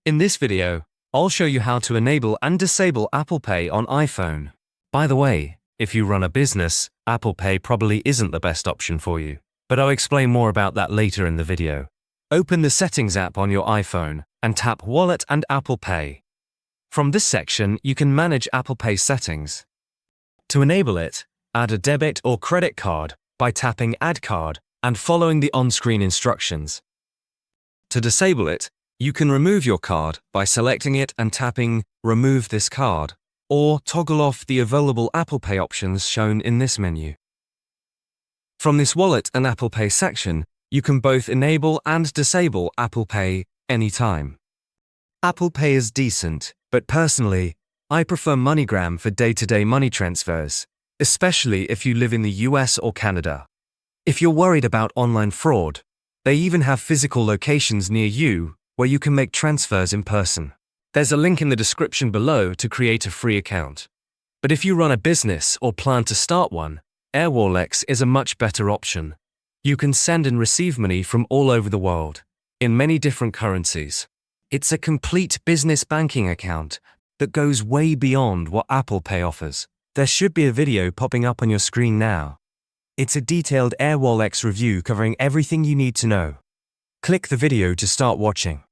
In this video, I'll show you how to enable and disable Apple Pay on iPhone. By the way, if you run a business, Apple Pay probably isn't the best option for you, but I'll explain more about that later in the video. Open the Settings app on your iPhone and tap Wallet and Apple Pay. From this section, you can manage Apple Pay settings. To enable it, add a debit or credit card by tapping Add Card and following the on-screen instructions. To disable it, you can remove your card by selecting it and tapping Remove this card, or toggle off the available Apple Pay options shown in this menu. From this Wallet and Apple Pay section, you can both enable and disable Apple Pay anytime. Apple Pay is decent, but personally, I prefer MoneyGram for day-to-day money transfers, especially if you live in the US or Canada. If you're worried about online fraud, they even have physical locations near you where you can make transfers in person. There's a link in the description below to create a free account. But if you run a business or plan to start one, AirWallex is a much better option. You can send and receive money from all over the world, in many different currencies. It's a complete business banking account that goes way beyond what Apple Pay offers. There should be a video popping up on your screen now. It's a detailed AirWallex review covering everything you need to know. Click the video to start watching.